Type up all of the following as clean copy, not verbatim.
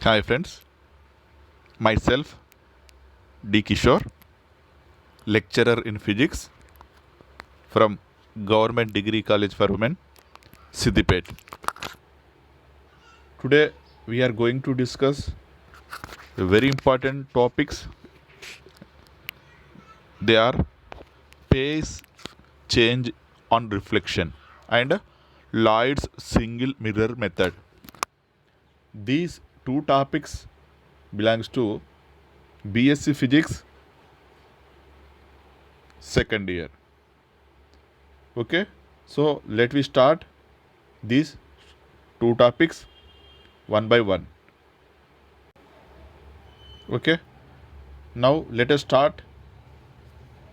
Hi friends, myself D. Kishore, lecturer in physics from Government Degree College for Women, Siddipet. Today we are going to discuss very important topics. They are phase change on reflection and Lloyd's single mirror method. These two topics belongs to BSc Physics second year. Okay, so let we start these two topics one by one. Okay, now let us start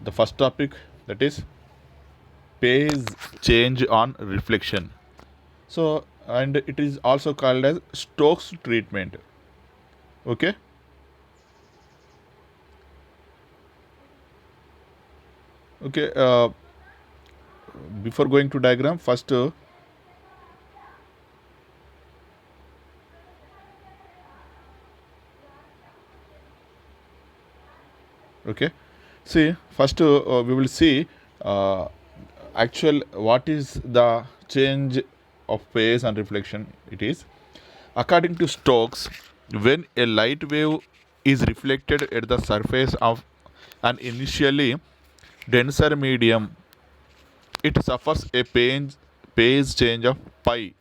the first topic, that is phase change on reflection. So, and it is also called as Stokes treatment. Okay, okay. Before going to diagram, first okay, see first we will see actual what is the change of phase and reflection. It is according to Stokes, when a light wave is reflected at the surface of an initially denser medium, it suffers a phase change of pi.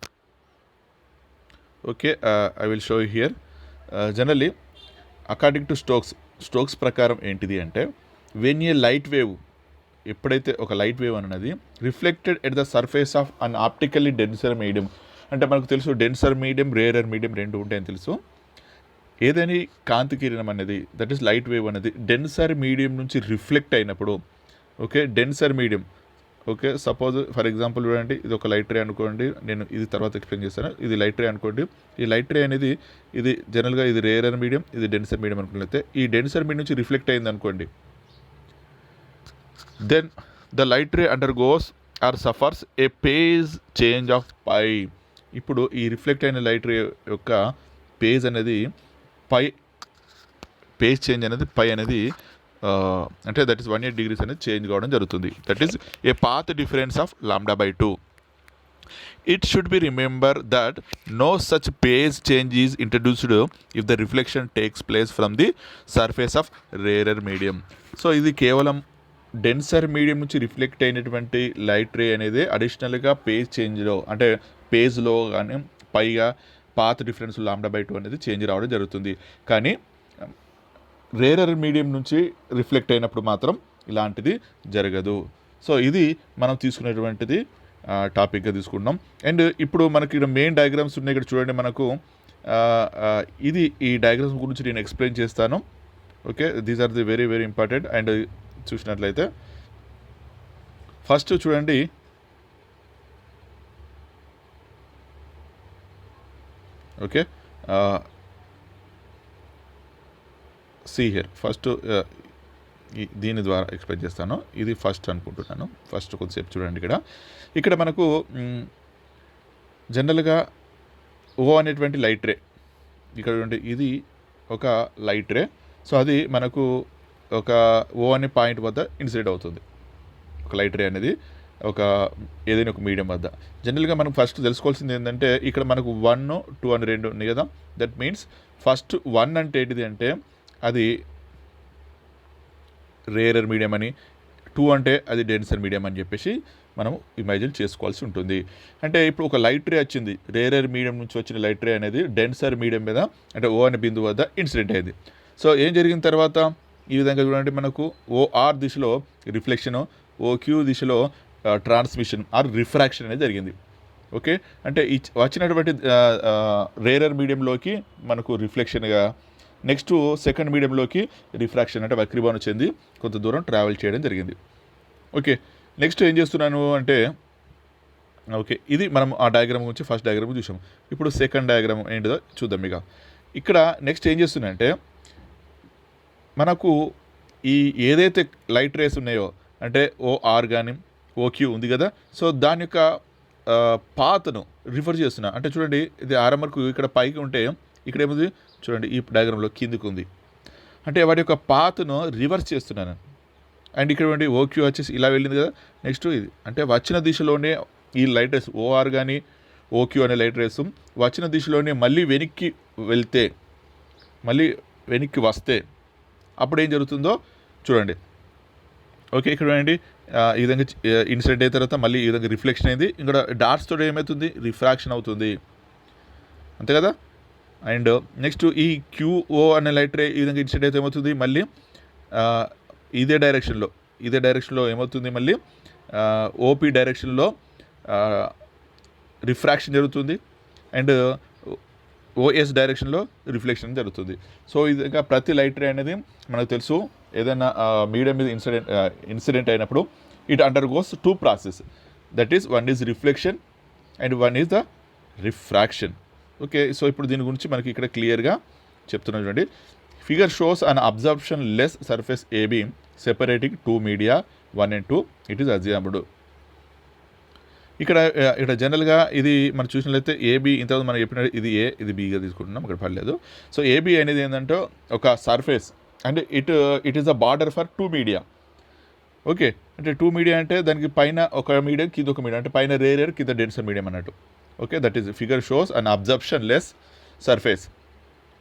Okay, I will show you here. Generally, according to Stokes ప్రకారం ఏంటిది అంటే, when a light wave, ఎప్పుడైతే ఒక light wave అన్నది reflected at the surface of an optically denser medium, అంటే మనకు తెలుసు denser medium rarer medium రెండు ఉంటాయని తెలుసు. ఏదైనా కాంతి కిరణం అనేది, దట్ ఈస్ లైట్ వేవ్ అనేది డెన్సర్ మీడియం నుంచి రిఫ్లెక్ట్ అయినప్పుడు, okay, denser medium, okay, suppose for example చూడండి, ఇది ఒక లైట్ రే అనుకోండి, నేను ఇది తర్వాత ఎక్స్ప్లెయిన్ చేస్తాను. ఇది లైట్ రే అనుకోండి. ఈ లైట్ రే అనేది ఇది జనరల్గా ఇది రేరర్ మీడియం, ఇది డెన్సర్ మీడియం అనుకున్నట్లయితే ఈ డెన్సర్ మీడియం నుంచి రిఫ్లెక్ట్ అయింది అనుకోండి, then the light ray undergoes or suffers a phase change of pi. ఇప్పుడు ఈ రిఫ్లెక్ట్ అయిన లైట్ రే యొక్క పేజ్ అనేది పై, పేజ్ చేంజ్ అనేది పై అనేది అంటే దట్ ఈస్ 180 degrees అనేది చేంజ్ కావడం జరుగుతుంది. That is a path difference of λ/2. It should be remembered that no such phase change is introduced if the reflection takes place from the surface of rarer medium. So ఇది కేవలం denser medium నుంచి reflect అయినటువంటి light ray అనేది అడిషనల్గా page చేంజ్లో, అంటే పేజ్లో కానీ పైగా పాత్ డిఫరెన్స్ λ/2 అనేది చేంజ్ రావడం జరుగుతుంది. కానీ రేరర్ మీడియం నుంచి రిఫ్లెక్ట్ అయినప్పుడు మాత్రం ఇలాంటిది జరగదు. సో ఇది మనం తీసుకునేటువంటిది టాపిక్గా తీసుకుంటాం. అండ్ ఇప్పుడు మనకి ఇక్కడ మెయిన్ డయాగ్రామ్స్ ఉన్నాయి. ఇక్కడ చూడండి, మనకు ఇది ఈ డయాగ్రామ్స్ గురించి నేను ఎక్స్ప్లెయిన్ చేస్తాను. Okay, these are the very very important. And చూసినట్లయితే ఫస్ట్ చూడండి, ఓకే, సి హియర్ ఫస్ట్ దీని ద్వారా ఎక్స్ప్లెయిన్ చేస్తాను. ఇది ఫస్ట్ అనుకుంటున్నాను. ఫస్ట్ కొద్దిసేపు చూడండి. ఇక్కడ మనకు జనరల్గా ఓ అనేటువంటి లైట్ రే, ఇక్కడ చూడండి, ఇది ఒక లైట్ రే. సో అది మనకు ఒక ఓ అనే పాయింట్ వద్ద ఇన్సిడెంట్ అవుతుంది. ఒక లైట్ రే అనేది ఒక ఏదైనా ఒక మీడియం వద్ద. జనరల్గా మనం ఫస్ట్ తెలుసుకోవాల్సింది ఏంటంటే, ఇక్కడ మనకు 1, 2 అని రెండు ఉన్నాయి కదా. దట్ మీన్స్ ఫస్ట్ 1 అంటే ఏంటిది అంటే అది రేరర్ మీడియం అని, 2 అంటే అది డెన్సర్ మీడియం అని చెప్పేసి మనం ఇమాజిన్ చేసుకోవాల్సి ఉంటుంది. అంటే ఇప్పుడు ఒక లైట్ రే వచ్చింది, రేరర్ మీడియం నుంచి వచ్చిన లైట్ రే అనేది డెన్సర్ మీడియం మీద, అంటే ఓ అనే బిందువు వద్ద ఇన్సిడెంట్ అయింది. సో ఏం జరిగిన తర్వాత ఈ విధంగా చూడండి, మనకు ఓఆర్ దిశలో రిఫ్లెక్షన్, ఓక్యూ దిశలో ట్రాన్స్మిషన్ ఆర్ రిఫ్రాక్షన్ అనేది జరిగింది. ఓకే, అంటే ఈ వచ్చినటువంటి రేరర్ మీడియంలోకి మనకు రిఫ్లెక్షన్గా, నెక్స్ట్ సెకండ్ మీడియంలోకి రిఫ్రాక్షన్ అంటే వక్రీభవనం చెంది కొంత దూరం ట్రావెల్ చేయడం జరిగింది. ఓకే, నెక్స్ట్ ఏం చేస్తున్నాను అంటే, ఓకే, ఇది మనం ఆ డయాగ్రామ్ గురించి ఫస్ట్ డయాగ్రామ్ చూసాం. ఇప్పుడు సెకండ్ డయాగ్రామ్ ఏంటిదో చూద్దాం. ఇక్కడ నెక్స్ట్ ఏం చేస్తున్నాయంటే, మనకు ఈ ఏదైతే లైట్ రేస్ ఉన్నాయో, అంటే ఓఆర్ కానీ ఓక్యూ ఉంది కదా, సో దాని యొక్క పాత్ను రిఫర్ చేస్తున్నా. అంటే చూడండి, ఇది ఆర్ఎంఆర్కు ఇక్కడ పైకి ఉంటే ఇక్కడ ఏముంది చూడండి, ఈ డయాగ్రామ్లో కిందికి ఉంది, అంటే వాటి యొక్క పాత్ను రివర్స్ చేస్తున్నాను. అండ్ ఇక్కడ ఓక్యూ వచ్చేసి ఇలా వెళ్ళింది కదా, నెక్స్ట్ ఇది అంటే వచ్చిన దిశలోనే ఈ లైట్ రేస్ ఓఆర్ కానీ ఓక్యూ అనే లైట్ రేస్ వచ్చిన దిశలోనే మళ్ళీ వెనక్కి వస్తే అప్పుడు ఏం జరుగుతుందో చూడండి. ఓకే, ఇక్కడ చూడండి, ఈ విధంగా ఇన్సిడెంట్ అయిన తర్వాత మళ్ళీ ఈ విధంగా రిఫ్లెక్షన్ అయింది. ఇక్కడ డాట్స్ తోటి ఏమవుతుంది, రిఫ్రాక్షన్ అవుతుంది, అంతే కదా. అండ్ నెక్స్ట్ ఈ క్యూఓ అనే లైట్ రే ఈ విధంగా ఇన్సిడెంట్ అయితే ఏమవుతుంది, మళ్ళీ ఇదే డైరెక్షన్లో ఏమవుతుంది, మళ్ళీ ఓపీ డైరెక్షన్లో రిఫ్రాక్షన్ జరుగుతుంది. అండ్ ఓఎస్ డైరెక్షన్లో రిఫ్లెక్షన్ జరుగుతుంది. సో ఇది ఇంకా ప్రతి లైట్ రే అనేది మనకు తెలుసు, ఏదైనా మీడియం మీద ఇన్సిడెంట్ అయినప్పుడు it undergoes 2 process, that is one is reflection and one is the refraction. Okay, so ఇప్పుడు దీని గురించి మనకి ఇక్కడ క్లియర్గా చెప్తున్నాం చూడండి. Figure shows an absorption less surface AB separating 2 media 1 and 2. It is assumed. ఇక్కడ జనరల్గా ఇది మనం చూసినట్లయితే ఏబీ ఇంతకుముందు మనం చెప్పినట్టు ఇది ఏ ఇది బీగా తీసుకుంటున్నాం, ఇక్కడ పర్లేదు. సో ఏబీ అనేది ఏంటంటే ఒక సర్ఫేస్ అంటే it is a border for 2 media. Okay, అంటే 2 మీడియా అంటే దానికి పైన ఒక మీడియం కింద ఒక మీడియం, అంటే పైన రేర్ కింద డెన్సర్ మీడియం అన్నట్టు. Okay, that is figure shows an absorption less surface,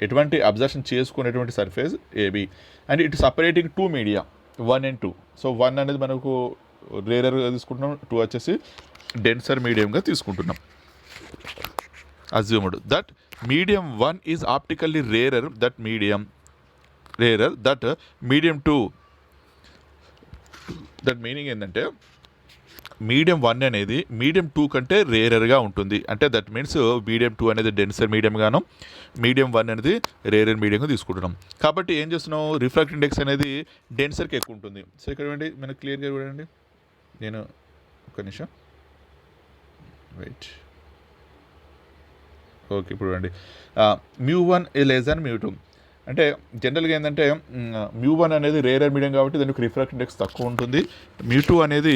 ఎటువంటి అబ్జర్ప్షన్ చేసుకునేటువంటి surface AB, and it separating 2 media 1 and 2. So 1 అనేది మనకు రేరర్గా తీసుకుంటున్నాం, 2 వచ్చేసి డెన్సర్ మీడియంగా తీసుకుంటున్నాం. Assumed that medium 1 is optically rarer that medium 2. That meaning ఏంటంటే మీడియం 1 అనేది మీడియం 2 కంటే రేరర్గా ఉంటుంది. అంటే దట్ మీన్స్ మీడియం 2 అనేది డెన్సర్ మీడియం గాను, మీడియం 1 అనేది రేరర్ మీడియంగా తీసుకుంటున్నాం. కాబట్టి ఏం చేస్తున్నాం, రిఫ్రాక్ట్ ఇండెక్స్ అనేది డెన్సర్కి ఎక్కువ ఉంటుంది. సో ఇక్కడ చూడండి, మనకు క్లియర్గా చూడండి, నేను ఒక నిమిషం వెయిట్. ఓకే, ఇప్పుడు చూడండి, μ1 లెస్ దాన్ μ2. అంటే జనరల్గా ఏంటంటే μ1 అనేది రేరర్ మీడియం కాబట్టి దాని యొక్క రిఫ్రాక్ట్ ఇండెక్స్ తక్కువ ఉంటుంది, μ2 అనేది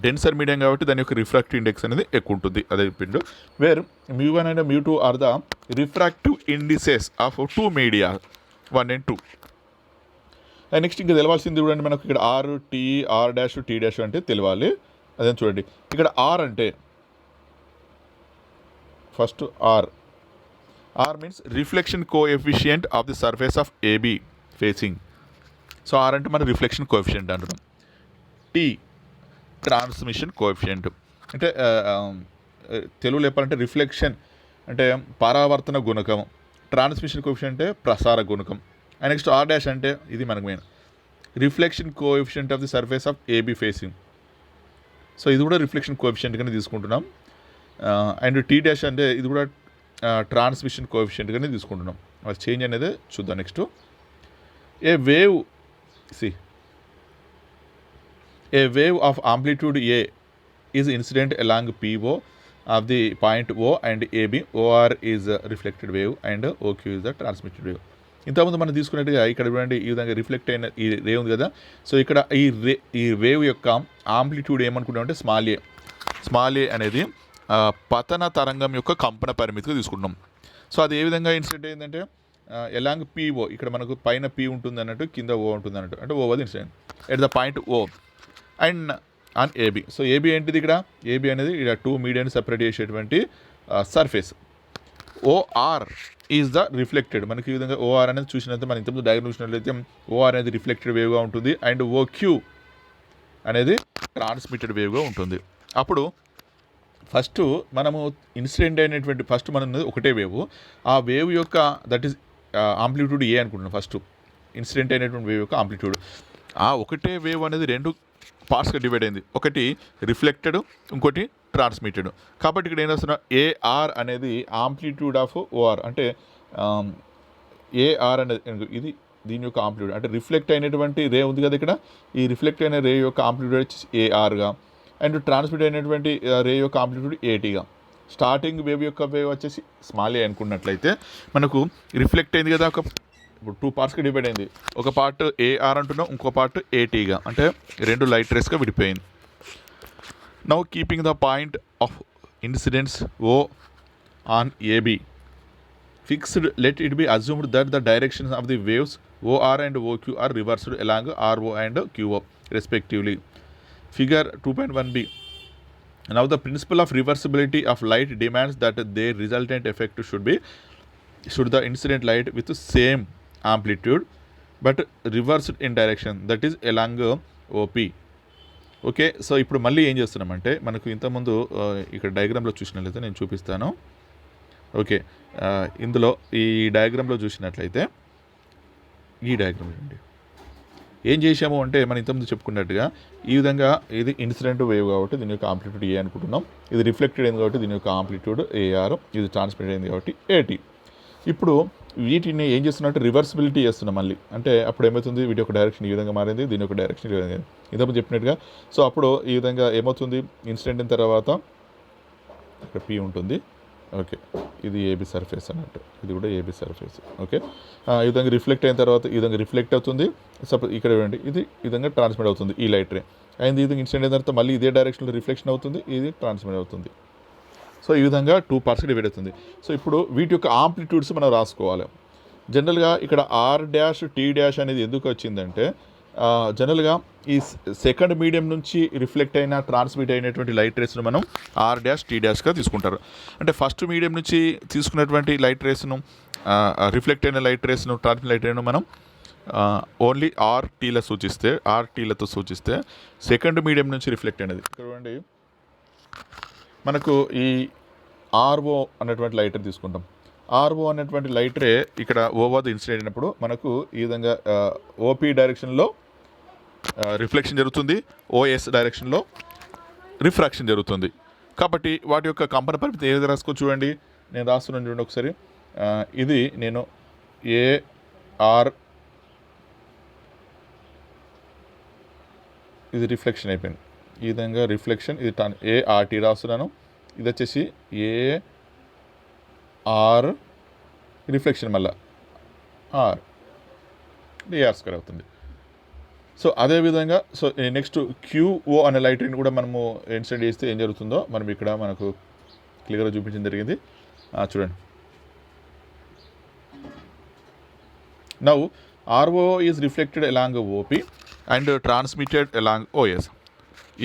డెన్సర్ మీడియం కాబట్టి దాని యొక్క రిఫ్రాక్టివ్ ఇండెక్స్ అనేది ఎక్కువ ఉంటుంది. అదే చెప్పిండు. Where μ1 and μ2 are the refractive indices of 2 media 1 and 2. And next ఇంకా తెలవాల్సింది చూడండి, మనకు ఇక్కడ ఆర్ డాష్ టీ డాష్ అంటే తెలియాలి. అదే చూడండి, ఇక్కడ ఆర్ అంటే first R means reflection coefficient of the surface of AB facing. So R అంటే మన రిఫ్లెక్షన్ కోఎఫిషియంట్ అంటున్నాం. టీ ట్రాన్స్మిషన్ కోఎఫిషియంట్, అంటే తెలుగులో చెప్పాలంటే రిఫ్లెక్షన్ అంటే పరావర్తన గుణకం, ట్రాన్స్మిషన్ కోఎఫిషియంట్ అంటే ప్రసార గుణకం. అండ్ నెక్స్ట్ ఆర్ డాష్ అంటే ఇది మనకు main reflection coefficient of the surface of AB facing. So ఇది కూడా రిఫ్లెక్షన్ కోఎఫిషియంట్గానే తీసుకుంటున్నాం. అండ్ టీ డాష్ అంటే ఇది కూడా ట్రాన్స్మిషన్ కోఎఫిషియంట్గానే తీసుకుంటున్నాం. అది చేంజ్ అనేది చూద్దాం. Next a wave of amplitude a is incident along PO of the point O and AB. OR is reflected wave and OQ is the transmitted wave. ఇంతకుముందు మనం తీసుకున్నట్టుగా ఇక్కడ చూడండి, ఈ విధంగా రిఫ్లెక్ట్ అయిన ఈ రే ఉంది కదా. సో ఇక్కడ ఈ వేవ్ యొక్క ఆంప్లిట్యూడ్ ఏమనుకుంటామంటే స్మాల్ ఏ అనేది పతన తరంగం యొక్క కంపన పరిమితిగా తీసుకుంటున్నాం. సో అది ఏ విధంగా ఇన్సిడెంట్ అయిందంటే ఎలాంగ్ పిఓ, ఇక్కడ మనకు పైన పి ఉంటుంది అన్నట్టు, కింద ఓ ఉంటుంది అన్నట్టు, అంటే ఓ అది incident at the point O and on AB. So AB ఏంటిది, ఇక్కడ ఏబి అనేది ఇక్కడ 2 మీడియాని సపరేట్ చేసేటువంటి surface. OR is the reflected, మనకి ఈ విధంగా ఓఆర్ అనేది చూసినట్లయితే మనం ఇంతకుముందు డయాగ్రామ్ చూసినట్లయితే ఓఆర్ అనేది రిఫ్లెక్టెడ్ వేవ్గా ఉంటుంది అండ్ ఓక్యూ అనేది ట్రాన్స్మిటెడ్ వేవ్గా ఉంటుంది. అప్పుడు ఫస్ట్ మనము ఇన్సిడెంట్ అయినటువంటి ఫస్ట్ మనం ఒకటే వేవ్, ఆ వేవ్ యొక్క దట్ ఈస్ ఆంప్లిట్యూడ్ ఏ అనుకుంటున్నాం. ఫస్ట్ ఇన్సిడెంట్ అయినటువంటి వేవ్ యొక్క ఆంప్లిట్యూడ్, ఆ ఒకటే వేవ్ అనేది 2 పార్ట్స్గా డివైడ్ అయింది, ఒకటి రిఫ్లెక్టెడ్, ఇంకోటి ట్రాన్స్మిటెడ్. కాబట్టి ఇక్కడ ఏం చేస్తున్నా, ఏఆర్ అనేది ఆంప్లిట్యూడ్ ఆఫ్ ఓఆర్, అంటే ఏఆర్ అనేది ఇది దీని యొక్క ఆంప్లిట్యూడ్, అంటే రిఫ్లెక్ట్ అయినటువంటి రే ఉంది కదా ఇక్కడ, ఈ రిఫ్లెక్ట్ అయిన రే యొక్క ఆంప్లిట్యూడ్ వచ్చేసి ఏఆర్గా, అండ్ ట్రాన్స్మిట్ అయినటువంటి రే యొక్క ఆంప్లిట్యూడ్ ఏటీగా. స్టార్టింగ్ వేవ్ యొక్క వేవ్ వచ్చేసి స్మాల్ ఏ అనుకున్నట్లయితే మనకు రిఫ్లెక్ట్ అయింది కదా, ఇప్పుడు 2 పార్ట్స్గా డివైడ్ అయింది. ఒక పార్ట్ ఏఆర్ అంటున్నాం, ఇంకో పార్ట్ ఏటీగా, అంటే 2 లైట్ రేస్గా విడిపోయింది. Now keeping the point of incidence O on AB fixed let it be assumed that the directions of the waves OR and OQ are reversed along RO and QO respectively. Figure 2.1b. Now the principle of reversibility of light demands that their resultant effect should the incident light with the same amplitude but reversed in direction, that is along OP. Okay, so ఇప్పుడు మళ్ళీ ఏం చేస్తున్నామంటే మనకు ఇంతకుముందు ఇక్కడ డయాగ్రామ్లో చూసినట్లయితే నేను చూపిస్తాను. ఓకే, ఇందులో ఈ డయాగ్రామ్లో చూసినట్లయితే ఈ డయాగ్రామ్ అండి ఏం చేసాము అంటే మనం ఇంతకుముందు చెప్పుకున్నట్టుగా ఈ విధంగా ఇది ఇన్సిడెంట్ వేవ్ కాబట్టి దీని యొక్క ఆంప్లిట్యూడ్ ఏ అనుకుంటున్నాం, ఇది రిఫ్లెక్టెడ్ అయింది కాబట్టి దీని యొక్క ఆంప్లిట్యూడ్ ఏఆర్, ఇది ట్రాన్స్మిట్ అయింది కాబట్టి ఏటీ. ఇప్పుడు వీటిని ఏం చేస్తున్నట్టు రివర్సిబిలిటీ చేస్తున్నాం మళ్ళీ, అంటే అప్పుడు ఏమవుతుంది వీటి యొక్క డైరెక్షన్ ఈ విధంగా మారింది, దీని యొక్క డైరెక్షన్ ఈ విధంగా ఇంతకుముందు చెప్పినట్టుగా. సో అప్పుడు ఈ విధంగా ఏమవుతుంది ఇన్సిడెంట్ అయిన తర్వాత ఇక్కడ పి ఉంటుంది. ఓకే, ఇది ఏబీ సర్ఫేస్ అన్నట్టు, ఇది కూడా ఏబీ సర్ఫేస్. ఓకే, ఈ విధంగా రిఫ్లెక్ట్ అయిన తర్వాత ఈ విధంగా రిఫ్లెక్ట్ అవుతుంది. సపోజ్ ఇక్కడ ఇవ్వండి, ఇది ఈ విధంగా ట్రాన్స్మిట్ అవుతుంది ఈ లైట్ రే అయింది. ఈ విధంగా ఇన్సిడెంట్ అయిన తర్వాత మళ్ళీ ఇదే డైరెక్షన్లో రిఫ్లెక్షన్ అవుతుంది, ఇది ట్రాన్స్మిట్ అవుతుంది. సో ఈ విధంగా 2 పార్ట్స్గా డివైడ్ అవుతుంది. సో ఇప్పుడు వీటి యొక్క ఆంప్లిట్యూడ్స్ మనం రాసుకోవాలి. జనరల్గా ఇక్కడ R', T' అనేది ఎందుకు వచ్చిందంటే జనరల్గా ఈ సెకండ్ మీడియం నుంచి రిఫ్లెక్ట్ అయిన ట్రాన్స్మిట్ అయినటువంటి లైట్ రేస్ను మనం R', T'గా తీసుకుంటారు. అంటే ఫస్ట్ మీడియం నుంచి తీసుకున్నటువంటి లైట్ రేస్ను రిఫ్లెక్ట్ అయిన లైట్ రేస్ను ట్రాన్స్మిట్ లైట్ రేస్ను మనం ఓన్లీ ఆర్టీలతో సూచిస్తే సెకండ్ మీడియం నుంచి రిఫ్లెక్ట్ అయినది చూడండి మనకు ఈ ఆర్ఓ అనేటువంటి లైట్ రే తీసుకుంటాం. ఆర్ఓ అనేటువంటి లైట్ రే ఇక్కడ ఓవర్ ది ఇన్సిడెంట్ అయినప్పుడు మనకు ఈ విధంగా ఓపీ డైరెక్షన్లో రిఫ్లెక్షన్ జరుగుతుంది, ఓఎస్ డైరెక్షన్లో రిఫ్రాక్షన్ జరుగుతుంది. కాబట్టి వాటి యొక్క కంపన పరిమితి ఏది రాసుకో చూడండి, నేను రాస్తున్నాను చూడండి ఒకసారి. ఇది నేను ఏఆర్, ఇది రిఫ్లెక్షన్ అయిపోయింది ఈ విధంగా రిఫ్లెక్షన్, ఇది ఏఆర్టీ రాస్తున్నాను. ఇది వచ్చేసి ఏఆర్ రిఫ్లెక్షన్ మళ్ళీ ఆర్ ఏఆర్ స్క్వేర్ అవుతుంది. సో అదేవిధంగా సో నెక్స్ట్ క్యూఓ అనే లైట్ రేని కూడా మనము ఇన్సిడెంట్ చేస్తే ఏం జరుగుతుందో మనం ఇక్కడ మనకు క్లియర్గా చూపించడం జరిగింది. చూడండి, now RO is reflected along OP and transmitted along OS.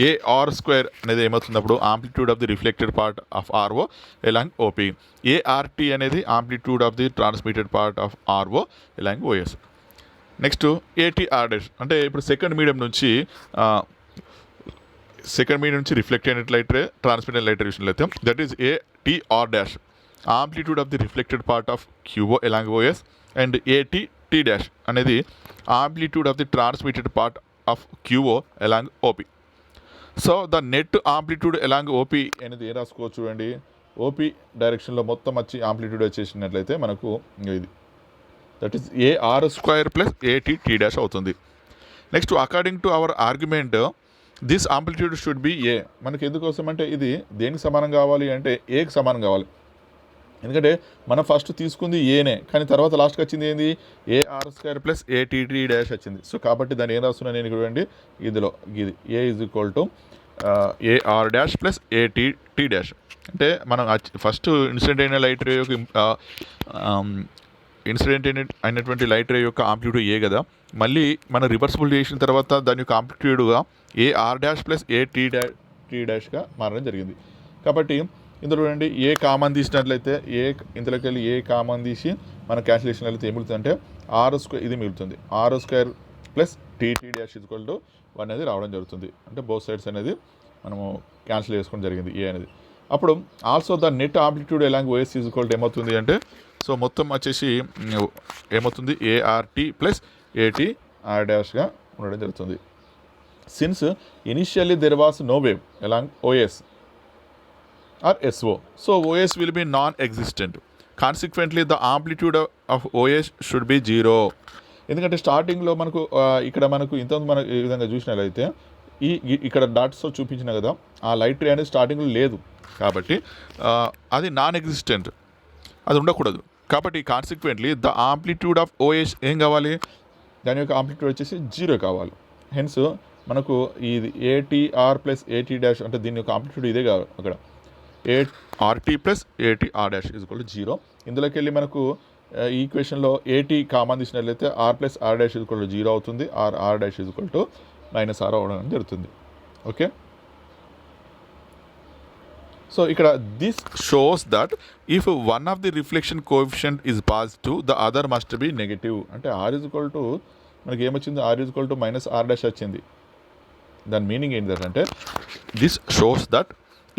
AR square అనేది ఏమవుతున్నప్పుడు amplitude of the reflected part of RO along OP. ART అనేది amplitude of the transmitted part of RO along OS. Next ATR dash అంటే ఇప్పుడు second medium నుంచి reflect అయినట్టు light ray transmitted light ray విషయంలో that is ATR dash amplitude of the reflected part of QO along OS and AT dash అనేది amplitude of the transmitted part of QO along OP. So the net amplitude along OP అనేది ఏం రాసుకోవచ్చు చూడండి, OP డైరెక్షన్లో మొత్తం వచ్చి amplitude వచ్చేసినట్లయితే మనకు ఇది that is AR square plus AT dash అవుతుంది. Next according to our argument this amplitude should be A. మనకి ఎందుకోసం అంటే ఇది దేనికి సమానం కావాలి అంటే ఏకి సమానం కావాలి. ఎందుకంటే మనం ఫస్ట్ తీసుకుంది ఏనే, కానీ తర్వాత లాస్ట్కి వచ్చింది ఏంది AR square plus AT dash వచ్చింది. సో కాబట్టి దాన్ని ఏం రాస్తున్నాను నేను చూడండి, ఇదిలో ఇది A is equal to AR dash plus AT dash. అంటే మనం ఫస్ట్ ఇన్సిడెంట్ అయిన లైట్ రే యొక్క అయినటువంటి లైట్ రే యొక్క ఆంప్లిట్యూడ్ ఏ కదా, మళ్ళీ మనం రివర్సిబుల్ చేసిన తర్వాత దాని యొక్క ఆంప్లిట్యూడ్గా ఏఆర్ డాష్ ప్లస్ ఏటీ డాష్గా మారడం జరిగింది. కాబట్టి ఇందులో చూడండి ఏ కామన్ తీసినట్లయితే ఇందులోకి వెళ్ళి ఏ కామన్ తీసి మన క్యాల్కులేషన్ అయితే ఏం మిగులుతుంది అంటే ఆర్ స్క్వేర్ ఇది మిగులుతుంది, R square plus TT dash equal to 1 అనేది రావడం జరుగుతుంది. అంటే బోత్ సైడ్స్ అనేది మనము క్యాన్సిల్ చేసుకోవడం జరిగింది ఏ అనేది. అప్పుడు also the net amplitude along OS equal to ఏమవుతుంది అంటే సో మొత్తం వచ్చేసి ఏమవుతుంది ఏఆర్టీ ప్లస్ ఏటీఆర్ డాష్గా ఉండడం జరుగుతుంది. Since initially there was no wave along OS or SO. So OS will be non-existent. Consequently, the amplitude of OS should be 0. ఎందుకంటే స్టార్టింగ్లో మనకు ఇక్కడ మనకు ఇంతకుముందు మనకు ఈ విధంగా చూసినట్లయితే ఇక్కడ డాట్స్తో చూపించిన కదా ఆ లైట్ రే అనేది స్టార్టింగ్లో లేదు కాబట్టి అది నాన్ ఎగ్జిస్టెంట్, అది ఉండకూడదు. కాబట్టి consequently the amplitude of OS ఏం కావాలి, దాని యొక్క ఆంప్లిట్యూడ్ వచ్చేసి 0 కావాలి. హెన్స్ మనకు ఇది ఏటీఆర్ ప్లస్ ఏటీ డాష్ అంటే దీని యొక్క ఆంప్లిట్యూడ్ ఇదే కావాలి అక్కడ. RT plus AT R dash is equal to 0. ఇందులోకి వెళ్ళి మనకు ఈ ఈక్వేషన్లో AT కామన్ తీసినట్లయితే R plus R dash is equal to 0 అవుతుంది, R dash is equal to -R అవడం జరుగుతుంది. ఓకే, సో ఇక్కడ this shows that if one of the reflection coefficient is positive the other must B negative. అంటే R is equal to మనకి ఏమొచ్చింది, R is equal to -R dash వచ్చింది. దాని meaning ఏంటంటే this shows that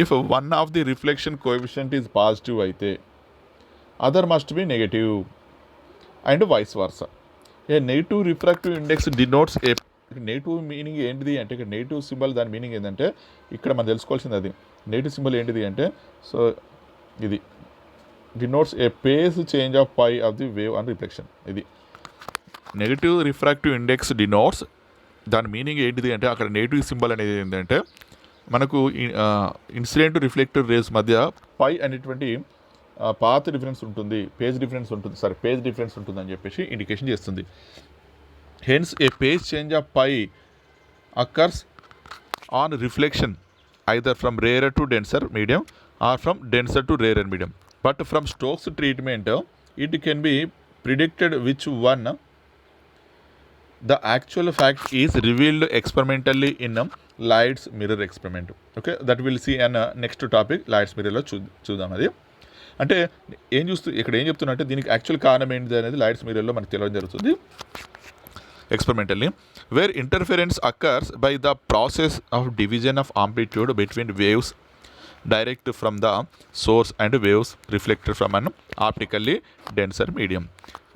if one of the reflection coefficient is positive అయితే other must be negative and vice versa. A negative refractive index denotes a negative meaning ఏంటిది అంటే ఇక్కడ negative symbol దాని meaning ఏంటంటే ఇక్కడ మనం తెలుసుకోవాల్సింది అది నెగిటివ్ సింబల్ ఏంటిది అంటే సో ఇది denotes a phase change of pi of the wave and reflection. ఇది నెగిటివ్ రిఫ్రాక్టివ్ ఇండెక్స్ డినోట్స్ దాని మీనింగ్ ఏంటిది అంటే అక్కడ నెగిటివ్ సింబల్ అనేది ఏంటంటే మనకు ఇన్సిడెంట్ రిఫ్లెక్టివ్ రేస్ మధ్య పై అనేటువంటి పాత్ డిఫరెన్స్ ఉంటుంది, పేజ్ డిఫరెన్స్ ఉంటుందని చెప్పేసి ఇండికేషన్ చేస్తుంది. Hence a phase change of pi occurs on reflection either from rarer to denser medium or from denser to rarer medium. But from Stokes treatment, it can be predicted which one the actual fact is revealed experimentally in Lights mirror experiment. Okay, that we'll see in next topic Lights mirror లో చూద్దాం. అది అంటే ఇక్కడ ఏం చెప్తున్నా అంటే దీనికి actual కారణం ఏంటిది అనేది లైట్స్ మిర్రర్లో మనకు తెలియడం జరుగుతుంది experimentally, where interference occurs by the process of division of amplitude between waves direct from the source and waves reflected from an optically denser medium.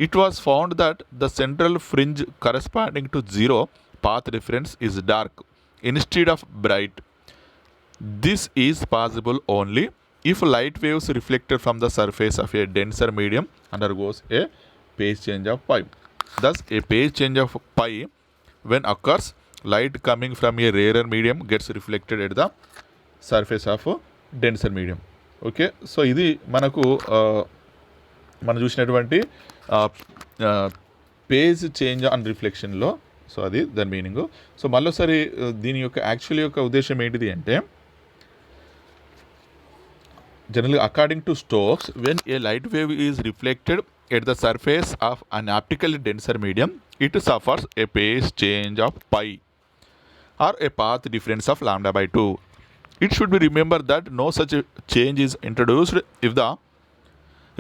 It was found that the central fringe corresponding to zero path difference is dark instead of bright. This is possible only if light waves reflected from the surface of a denser medium undergoes a phase change of pi. Thus, a phase change of pi when occurs, light coming from a rarer medium gets reflected at the surface of a denser medium. Okay, so ఇది మనకు మనం చూసినటువంటి page change on రిఫ్లెక్షన్లో so అది దాని meaning. So మళ్ళీసారి దీని యొక్క actual యొక్క ఉద్దేశం ఏంటిది అంటే జనరల్గా according to Stokes when a light wave is reflected at the surface of an optically denser medium, it suffers a phase change of pi or a path difference of lambda by 2. It should be remembered that no such change is introduced if the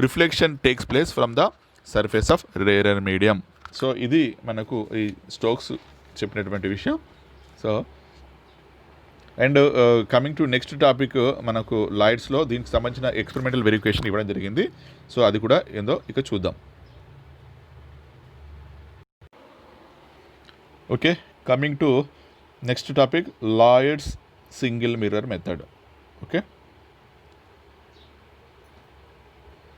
reflection takes place from the surface of rarer medium. So ఇది మనకు ఈ Stokes చెప్పినటువంటి విషయం. So and coming to next topic మనకు లైట్స్లో దీనికి సంబంధించిన experimental verification ఇవ్వడం జరిగింది. సో అది కూడా ఏందో ఇక చూద్దాం. Okay, coming to next topic Lloyds single mirror method. Okay,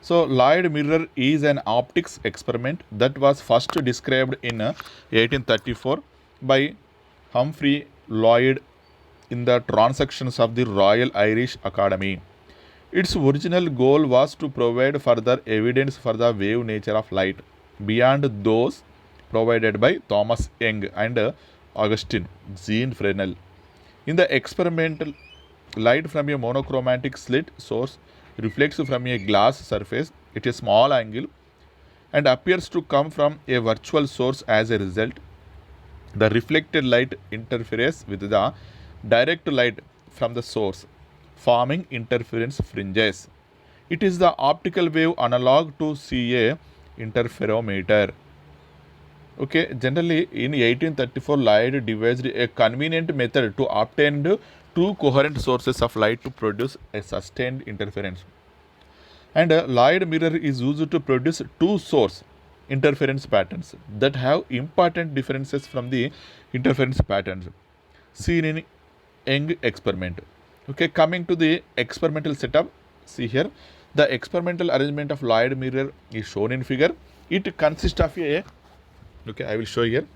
so Lloyd mirror is an optics experiment that was first described in 1834 by Humphrey Lloyd in the Transactions of the Royal Irish Academy. Its original goal was to provide further evidence for the wave nature of light beyond those provided by Thomas Young and Augustin Jean Fresnel. In the experimental, light from a monochromatic slit source reflects from a glass surface at a small angle and appears to come from a virtual source. As a result, the reflected light interferes with the direct light from the source, forming interference fringes. It is the optical wave analog to CA interferometer. Okay, generally in 1834 Lloyd devised a convenient method to obtain two coherent sources of light to produce a sustained interference. And Lloyd mirror is used to produce two source interference patterns that have important differences from the interference patterns seen in Young experiment. Okay, coming to the experimental setup, see here the experimental arrangement of Lloyd mirror is shown in figure. It consists of a, okay, I will show here.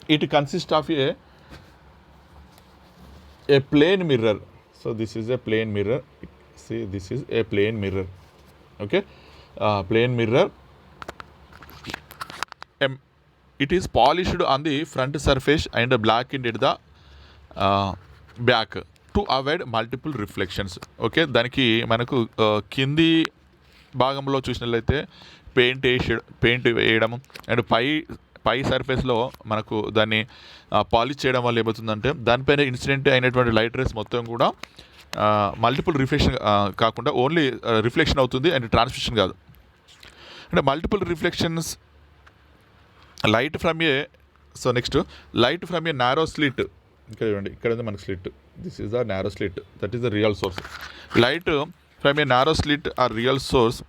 It consists of a plane mirror. So this is a plane mirror. See, this is a plane mirror. Okay, plane mirror. It is polished on the front surface and blackened at the back. To avoid multiple reflections. Okay, దానికి మనకు కింది భాగంలో చూసినట్లయితే paint వేయడం and పై సర్ఫేస్లో మనకు దాన్ని polish చేయడం వల్ల ఏమవుతుందంటే దానిపైన ఇన్సిడెంట్ అయినటువంటి లైట్ రేస్ మొత్తం కూడా మల్టిపుల్ రిఫ్లెక్షన్ కాకుండా ఓన్లీ రిఫ్లెక్షన్ అవుతుంది అండ్ ట్రాన్స్మిషన్ కాదు. అంటే multiple reflections light from a next light from a narrow slit. ఇక్కడ చూడండి, ఇక్కడ ఉంది మనకు slit. This is the narrow slit, that is the real source. Light from a narrow slit or real source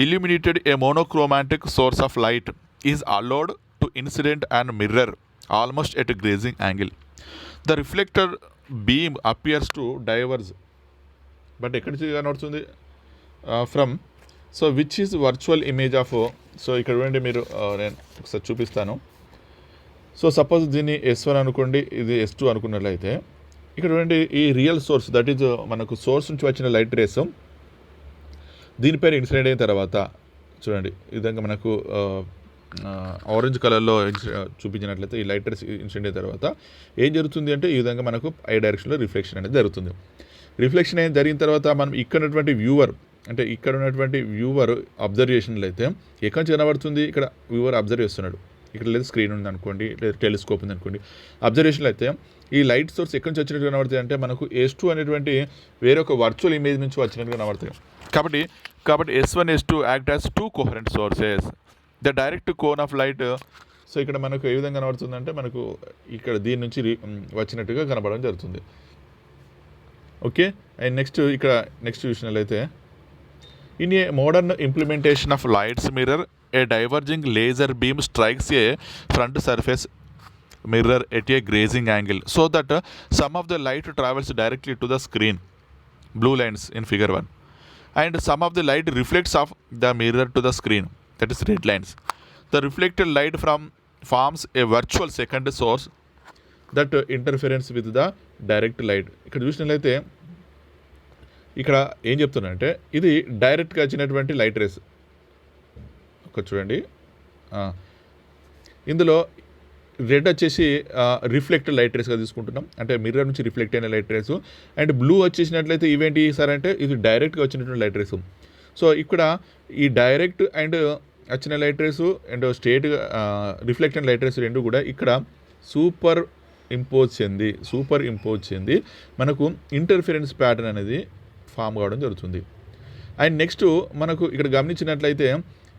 illuminated a monochromatic source of light is allowed to incident and mirror almost at a grazing angle. The reflector beam appears to diverge, but ఎక్కడి నుంచి కనబడుతుంది from which is virtual image of. ఇక్కడ చూడండి మీరు, నేను ఒకసారి చూపిస్తాను. Suppose దీన్ని S1 అనుకోండి, ఇది S2 అనుకున్నట్లయితే ఇక్కడ చూడండి ఈ రియల్ సోర్స్, దట్ ఈజ్ మనకు సోర్స్ నుంచి వచ్చిన లైట్ రేస్ దీనిపైన ఇన్సిడెంట్ అయిన తర్వాత చూడండి ఈ విధంగా మనకు ఆరెంజ్ కలర్లో చూపించినట్లయితే ఈ లైట్ రేస్ ఇన్సిడెంట్ అయిన తర్వాత ఏం జరుగుతుంది అంటే ఈ విధంగా మనకు ఐ డైరెక్షన్లో రిఫ్లెక్షన్ అనేది జరుగుతుంది. రిఫ్లెక్షన్ అనేది జరిగిన తర్వాత మనం ఇక్కడ ఉన్నటువంటి వ్యూవర్ అబ్జర్వేషన్లో అయితే ఎక్కడి నుంచి కనబడుతుంది, ఇక్కడ వ్యూవర్ అబ్జర్వ్ చేస్తున్నాడు. ఇక్కడ లేదా స్క్రీన్ ఉంది అనుకోండి, లేదా టెలిస్కోప్ ఉంది అనుకోండి. అబ్జర్వేషన్లో అయితే ఈ లైట్ సోర్స్ ఎక్కడి నుంచి వచ్చినట్టు కనబడుతుంది అంటే మనకు S2 అనేటువంటి వేరొక వర్చువల్ ఇమేజ్ నుంచి వచ్చినట్టు కనబడుతుంది. కాబట్టి S1 S2 act as two coherent sources. The direct cone of light ఇక్కడ మనకు ఏ విధంగా కనబడుతుందంటే మనకు ఇక్కడ దీని నుంచి వచ్చినట్టుగా కనబడడం జరుగుతుంది. ఓకే, అండ్ నెక్స్ట్ చూసినట్లయితే in a modern implementation of Lloyd's mirror a diverging laser beam strikes a front surface mirror at a grazing angle so that some of the light travels directly to the screen, blue lines in figure 1, and some of the light reflects off the mirror to the screen, that is red lines. The reflected light forms a virtual second source that interferes with the direct light. ఇక్కడ చూసినట్లయితే ఇక్కడ ఏం చెప్తున్నానంటే ఇది డైరెక్ట్గా వచ్చినటువంటి light race. ఒక చూడండి, ఇందులో రెడ్ వచ్చేసి రిఫ్లెక్టెడ్ లైట్ రేస్గా తీసుకుంటున్నాం, అంటే మిర్రర్ నుంచి రిఫ్లెక్ట్ అయిన లైట్ రేసు. అండ్ బ్లూ వచ్చేసినట్లయితే ఇవేంటి సార్ అంటే ఇది డైరెక్ట్గా వచ్చినటువంటి లైట్ రేసు. ఇక్కడ ఈ డైరెక్ట్ అండ్ వచ్చిన లైట్ రేసు అండ్ స్ట్రేట్గా రిఫ్లెక్ట్ అయిన లైట్ రేసు రెండు కూడా ఇక్కడ సూపర్ ఇంపోజ్ చెంది మనకు ఇంటర్ఫిరెన్స్ ప్యాటర్న్ అనేది ఫామ్ కావడం జరుగుతుంది. అండ్ నెక్స్ట్ మనకు ఇక్కడ గమనించినట్లయితే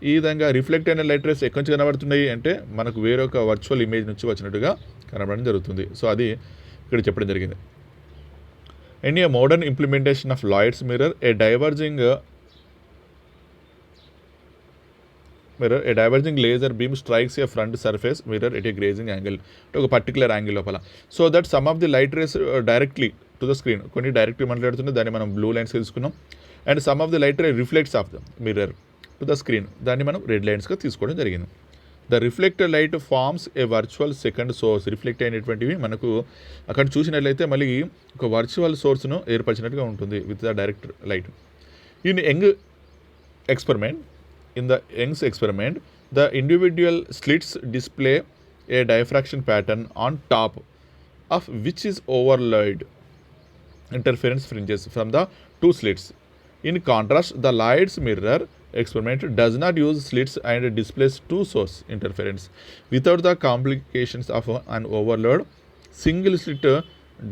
ఈ విధంగా రిఫ్లెక్ట్ అయిన లైట్ రేస్ ఎక్కడి నుంచి కనబడుతున్నాయి అంటే మనకు వేరొక వర్చువల్ ఇమేజ్ నుంచి వచ్చినట్టుగా కనబడడం జరుగుతుంది. అది ఇక్కడ చెప్పడం జరిగింది. And a modern implementation of Lloyd's mirror a diverging laser beam strikes a front surface mirror at a grazing angle, ఒక పర్టికులర్ యాంగిల్ లోపల. That some of the light rays directly to the screen, కొన్ని డైరెక్ట్గా మాట్లాడుతుంది, దాన్ని మనం blue lines తీసుకున్నాం. And some of the light ray reflects off the mirror to the screen, దాన్ని మనం రెడ్ లైన్స్గా తీసుకోవడం జరిగింది. The reflected light forms A virtual second source. Reflect అయినటువంటివి మనకు అక్కడ చూసినట్లయితే మళ్ళీ ఒక వర్చువల్ సోర్స్ను ఏర్పరిచినట్టుగా ఉంటుంది with the direct light. In Young's experiment the individual slits display a diffraction pattern on top of which is overlaid interference fringes from the two slits. In contrast, the light's mirror experiment does not use slits and displays two source interference without the complications of an overload single slit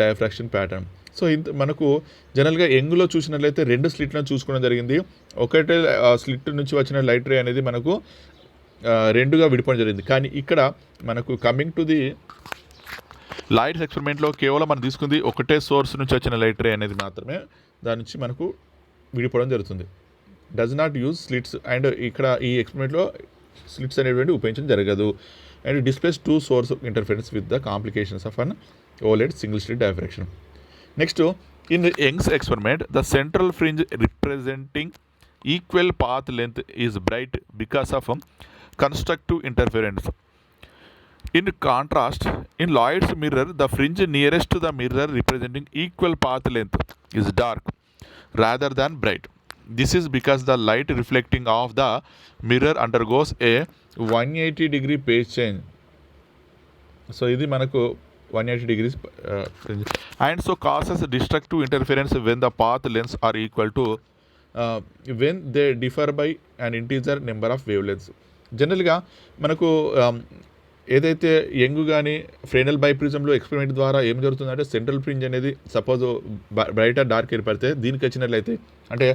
diffraction pattern. ఇంత మనకు జనరల్గా యంగ్లో చూసినట్లయితే రెండు స్లిట్లను చూసుకోవడం జరిగింది. ఒకటే slit నుంచి వచ్చిన లైట్ రే అనేది మనకు రెండుగా విడిపోవడం జరిగింది. కానీ ఇక్కడ మనకు కమింగ్ టు ది లైట్స్ ఎక్స్పెరిమెంట్లో కేవలం మనం తీసుకుంది ఒకటే సోర్స్ నుంచి వచ్చిన లైట్ రే అనేది మాత్రమే దాని నుంచి మనకు విడిపోవడం జరుగుతుంది. Does not use slits. And ఇక్కడ ఈ ఎక్స్పెరిమెంట్లో స్లిట్స్ అనేటువంటి ఉపయోగించడం జరగదు. And displays two source interference with the complications of an added single slit diffraction. Next, in Young's experiment the central fringe representing equal path length is bright because of constructive interference. In contrast, in Lloyd's mirror, the fringe nearest to the mirror representing equal path length is dark rather than bright. This is because the light reflecting off the mirror undergoes a 180-degree phase change. ఇది మనకు 180 degrees and so causes destructive interference when the path lengths are equal to when they differ by an integer number of wavelengths. జనరల్గా మనకు ఏదైతే young కానీ ఫ్రెనెల్ బైప్రిజంలో experiment ద్వారా ఏం జరుగుతుందంటే central fringe అనేది సపోజ్ బ్రైట్ ఆర్ డార్క్ ఏర్పడితే దీనికి వచ్చినట్లయితే అంటే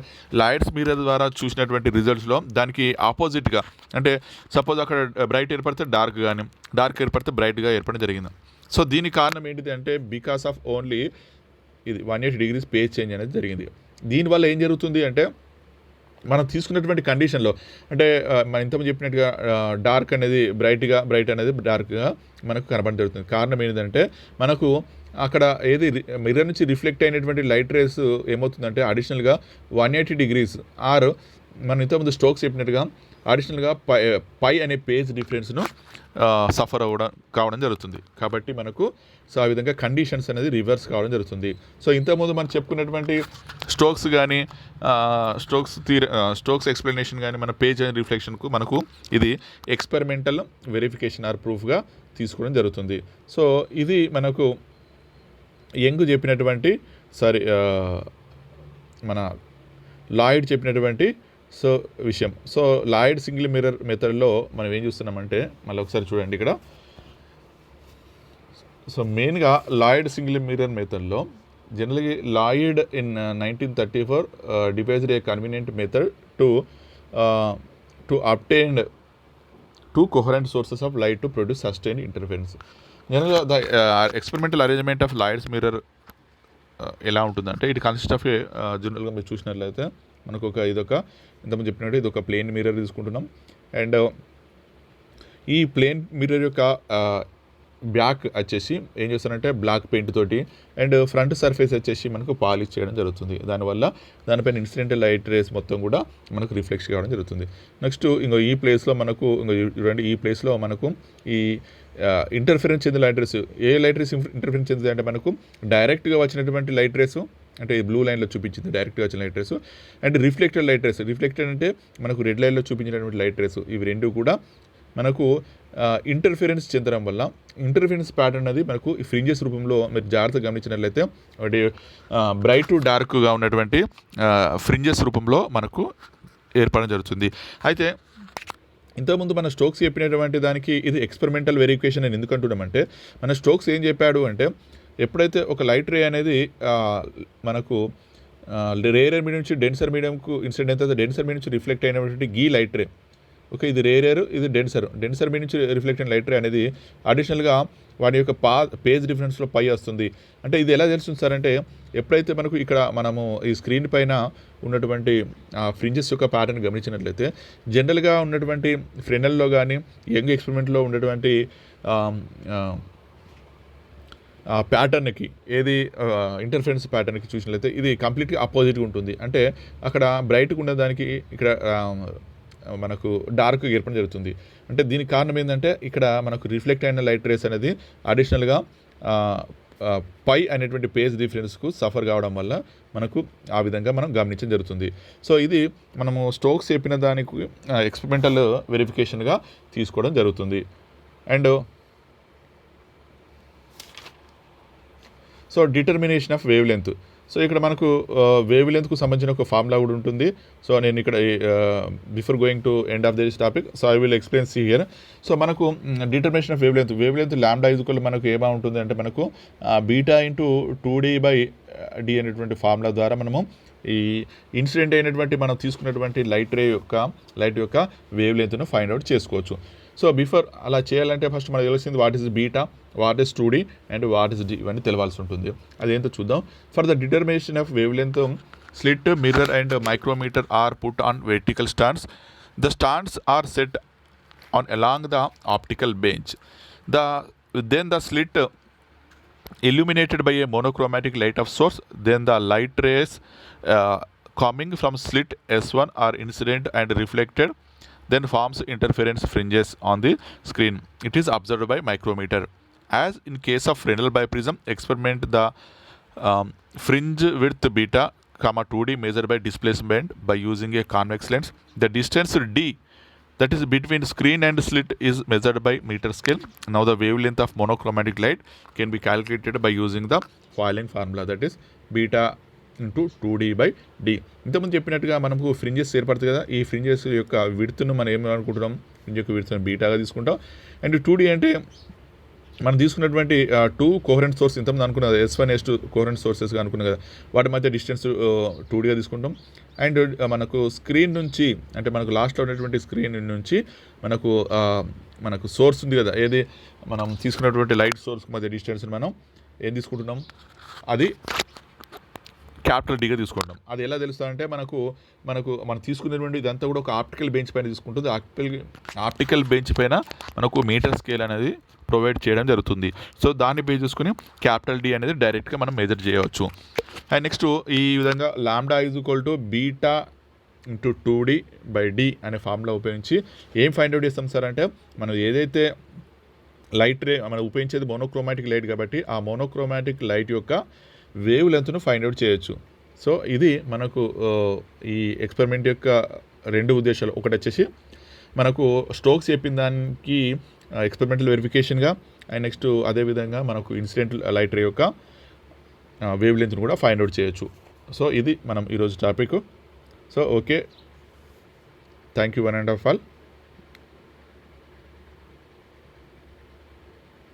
లైట్స్ మిర్రర్ ద్వారా చూసినటువంటి రిజల్ట్స్లో దానికి ఆపోజిట్గా అంటే సపోజ్ అక్కడ బ్రైట్ ఏర్పడితే డార్క్ కానీ డార్క్ ఏర్పడితే బ్రైట్గా ఏర్పడడం జరిగింది. సో దీనికి కారణం ఏంటిది అంటే బికాస్ ఆఫ్ ఓన్లీ ఇది 180 degrees పేజ్ చేంజ్ అనేది జరిగింది. దీనివల్ల ఏం జరుగుతుంది అంటే మనం తీసుకున్నటువంటి కండిషన్లో అంటే మనం ఇంతకుముందు చెప్పినట్టుగా డార్క్ అనేది బ్రైట్ అనేది డార్క్గా మనకు కనబడడం జరుగుతుంది. కారణం ఏంటంటే మనకు అక్కడ ఏది మిర్రర్ నుంచి రిఫ్లెక్ట్ అయినటువంటి లైట్ రేస్ ఏమవుతుందంటే అడిషనల్గా 180 degrees ఆర్ మనం ఇంతకుముందు స్టోక్స్ చెప్పినట్టుగా అడిషనల్గా పై అనే పేజ్ డిఫరెన్స్ను సఫర్ కావడం జరుగుతుంది. కాబట్టి మనకు సో ఆ విధంగా కండిషన్స్ అనేది రివర్స్ కావడం జరుగుతుంది. సో ఇంతకుముందు మనం చెప్పుకున్నటువంటి స్ట్రోక్స్ కానీ స్ట్రోక్స్ ఎక్స్ప్లెనేషన్ కానీ మన పేజ్ అండ్ రిఫ్లెక్షన్కు మనకు ఇది ఎక్స్పెరిమెంటల్ వెరిఫికేషన్ ఆర్ ప్రూఫ్గా తీసుకోవడం జరుగుతుంది. సో ఇది మనకు యంగ్ చెప్పినటువంటి మన లాయిడ్ చెప్పినటువంటి సో విషయం. సో లాయిడ్ సింగిల్ మిర్రర్ మెథడ్లో మనం ఏం చూస్తున్నామంటే మళ్ళీ ఒకసారి చూడండి ఇక్కడ. సో మెయిన్గా లాయిడ్ సింగిల్ మిర్రర్ మెథడ్లో జనరల్గా Lloyd in 1934 devised a convenient method to obtain two coherent sources of light to produce sustained interference. జనరల్గా the experimental arrangement of Lloyd's mirror ఎలా ఉంటుందంటే ఇట్ కన్సిస్ట్ ఆఫ్ జనరల్గా మీరు చూసినట్లయితే మనకు ఇదొక ఇంతకుముందు చెప్పినట్టు ఇది ఒక ప్లేన్ మిర్రర్ తీసుకుంటున్నాం. అండ్ ఈ ప్లేన్ మిర్రర్ యొక్క బ్యాక్ వచ్చేసి ఏం చేస్తారంటే బ్లాక్ పెయింట్ తోటి అండ్ ఫ్రంట్ సర్ఫేస్ వచ్చేసి మనకు పాలిష్ చేయడం జరుగుతుంది. దానివల్ల దానిపైన ఇన్సిడెంటల్ లైట్ రేస్ మొత్తం కూడా మనకు రిఫ్లెక్ట్ కావడం జరుగుతుంది. నెక్స్ట్ ఈ ప్లేస్లో మనకు చూడండి ఈ ప్లేస్లో మనకు ఈ ఇంటర్ఫరెన్స్ చెందిన లైట్ రేస్ ఏ లైట్ రేస్ ఇంటర్ఫరెన్స్ చెందింది అంటే మనకు డైరెక్ట్గా వచ్చినటువంటి లైట్ రేస్ అంటే ఈ బ్లూ లైన్లో చూపించింది డైరెక్ట్గా వచ్చిన light race and reflected light race. Reflected అంటే మనకు రెడ్ లైన్లో చూపించినటువంటి లైట్ రేస్ ఇవి రెండు కూడా మనకు ఇంటర్ఫరెన్స్ చెందడం వల్ల ఇంటర్ఫరెన్స్ ప్యాటర్న్ అనేది మనకు ఈ ఫ్రింజెస్ రూపంలో మీరు జాగ్రత్తగా గమనించినట్లయితే ఒకటి బ్రైట్ టు డార్క్గా ఉన్నటువంటి ఫ్రింజెస్ రూపంలో మనకు ఏర్పడడం జరుగుతుంది. అయితే ఇంతకుముందు మన స్టోక్స్ చెప్పినటువంటి దానికి ఇది ఎక్స్పెరిమెంటల్ వెరిఫికేషన్ అని ఎందుకు అంటున్నామంటే మన స్టోక్స్ ఏం చెప్పాడు అంటే ఎప్పుడైతే ఒక లైట్ రే అనేది మనకు రేర్ మీడియం నుంచి డెన్సర్ మీడియంకు ఇన్సిడెంట్ అయితే డెన్సర్ మీడియం నుంచి రిఫ్లెక్ట్ అయినటువంటి గీ లైట్ రే ఓకే ఇది రేర్ ఇది డెన్సర్ మీ నుంచి రిఫ్లెక్ట్ అయిన లైట్ రే అనేది అడిషనల్గా వాటి యొక్క పేజ్ డిఫరెన్స్లో పై వస్తుంది. అంటే ఇది ఎలా తెలుస్తుంది సార్ అంటే ఎప్పుడైతే మనకు ఇక్కడ మనము ఈ స్క్రీన్ పైన ఉన్నటువంటి ఫ్రింజెస్ యొక్క ప్యాటర్న్ గమనించినట్లయితే జనరల్గా ఉన్నటువంటి ఫ్రెనెల్లో కానీ యంగ్ ఎక్స్పెరిమెంట్లో ఉన్నటువంటి ప్యాటర్న్కి ఏది ఇంటర్ఫరెన్స్ ప్యాటర్న్కి చూసినట్లయితే ఇది కంప్లీట్గా అపోజిట్గా ఉంటుంది. అంటే అక్కడ బ్రైట్గా ఉన్నదానికి ఇక్కడ మనకు డార్క్ ఏర్పడడం జరుగుతుంది. అంటే దీనికి కారణం ఏంటంటే ఇక్కడ మనకు రిఫ్లెక్ట్ అయిన లైట్ రేస్ అనేది అడిషనల్గా పై అనేటువంటి పేజ్ డిఫరెన్స్కు సఫర్ కావడం వల్ల మనకు ఆ విధంగా మనం గమనించడం జరుగుతుంది. సో ఇది మనము స్టోక్స్ చెప్పిన దానికి ఎక్స్పెరిమెంటల్ వెరిఫికేషన్గా తీసుకోవడం జరుగుతుంది. And so determination of wave length. So ఇక్కడ మనకు వేవ్ లెంత్కు సంబంధించిన ఒక ఫార్ములా కూడా ఉంటుంది. సో నేను ఇక్కడ before going to end of this topic so I will explain see here. So మనకు determination of wave length lambda equal మనకు ఏమా ఉంటుంది అంటే మనకు బీటా ఇంటూ 2D/d అనేటువంటి ఫార్ములా ద్వారా మనము ఈ ఇన్సిడెంట్ అయినటువంటి మనం తీసుకున్నటువంటి లైట్ యొక్క వేవ్ లెంత్ను ఫైండ్ అవుట్ చేసుకోవచ్చు. సో బిఫోర్ అలా చేయాలంటే ఫస్ట్ మనకు తెలిసింది what is beta, what is 2D and what is d ఇవన్నీ తెలవాల్సి ఉంటుంది. అదేంటో చూద్దాం. For the determination of wave length slit, mirror and micrometer are put on vertical stands. The stands are set on along the optical bench. Then the slit illuminated by a monochromatic light of source. Then the light rays coming from slit S1 are incident and reflected. Then forms interference fringes on the screen. It is observed by micrometer. As in case of Fresnel biprism experiment, the fringe width beta, 2D measured by displacement by using a convex lens. The distance d, that is between screen and slit is measured by meter scale. Now the wavelength of monochromatic light can be calculated by using the following formula, that is beta into 2D/D. ఇంతకుముందు చెప్పినట్టుగా మనకు fringes ఏర్పడుతుంది కదా, ఈ fringes యొక్క విడ్త్ను మనం ఏమనుకుంటున్నాం, fringe యొక్క విడ్త్ను బీటాగా తీసుకుంటాం. అండ్ 2D అంటే మనం తీసుకున్నటువంటి 2 కోహరెంట్ సోర్స్ ఇంతకుముందు అనుకున్నది S1 S2 కోహరెంట్ సోర్సెస్గా అనుకున్నాం కదా, వాటి మధ్య డిస్టెన్స్ 2Dగా తీసుకుంటాం. అండ్ మనకు స్క్రీన్ నుంచి అంటే మనకు లాస్ట్లో ఉన్నటువంటి స్క్రీన్ నుంచి మనకు సోర్స్ ఉంది కదా, ఏది మనం తీసుకున్నటువంటి లైట్ సోర్స్ మధ్య డిస్టెన్స్ మనం ఏం తీసుకుంటున్నాం, అది క్యాపిటల్ డీగా తీసుకుంటాం. అది ఎలా తెలుస్తుందంటే మనం తీసుకునేటువంటి ఇదంతా కూడా ఒక ఆప్టికల్ బెంచ్ పైన తీసుకుంటుంది. ఆప్టికల్ బెంచ్ పైన మనకు మీటర్ స్కేల్ అనేది ప్రొవైడ్ చేయడం జరుగుతుంది. సో దాన్ని బేస్ చేసుకుని క్యాపిటల్ డి అనేది డైరెక్ట్గా మనం మెజర్ చేయవచ్చు. అండ్ నెక్స్ట్ ఈ విధంగా lambda is equal to beta into 2D/D అనే ఫార్ములా ఉపయోగించి ఏం ఫైండ్ అవుట్ చేస్తాం సార్ అంటే, మనం ఏదైతే లైట్ రే మనం ఉపయోగించేది మోనోక్రోమాటిక్ లైట్ కాబట్టి ఆ మోనోక్రోమాటిక్ లైట్ యొక్క వేవ్ లెంత్ను ఫైండ్ అవుట్ చేయొచ్చు. సో ఇది మనకు ఈ ఎక్స్పెరిమెంట్ యొక్క 2 ఉద్దేశాలు. ఒకటి వచ్చేసి మనకు స్టోక్స్ చెప్పిన దానికి ఎక్స్పెరిమెంటల్ వెరిఫికేషన్గా, అండ్ నెక్స్ట్ అదేవిధంగా మనకు ఇన్సిడెంటల్ లైట్ రే యొక్క వేవ్ లెంత్ను కూడా ఫైండ్ అవుట్ చేయొచ్చు. సో ఇది మనం ఈరోజు topic. So okay, thank you one and of all.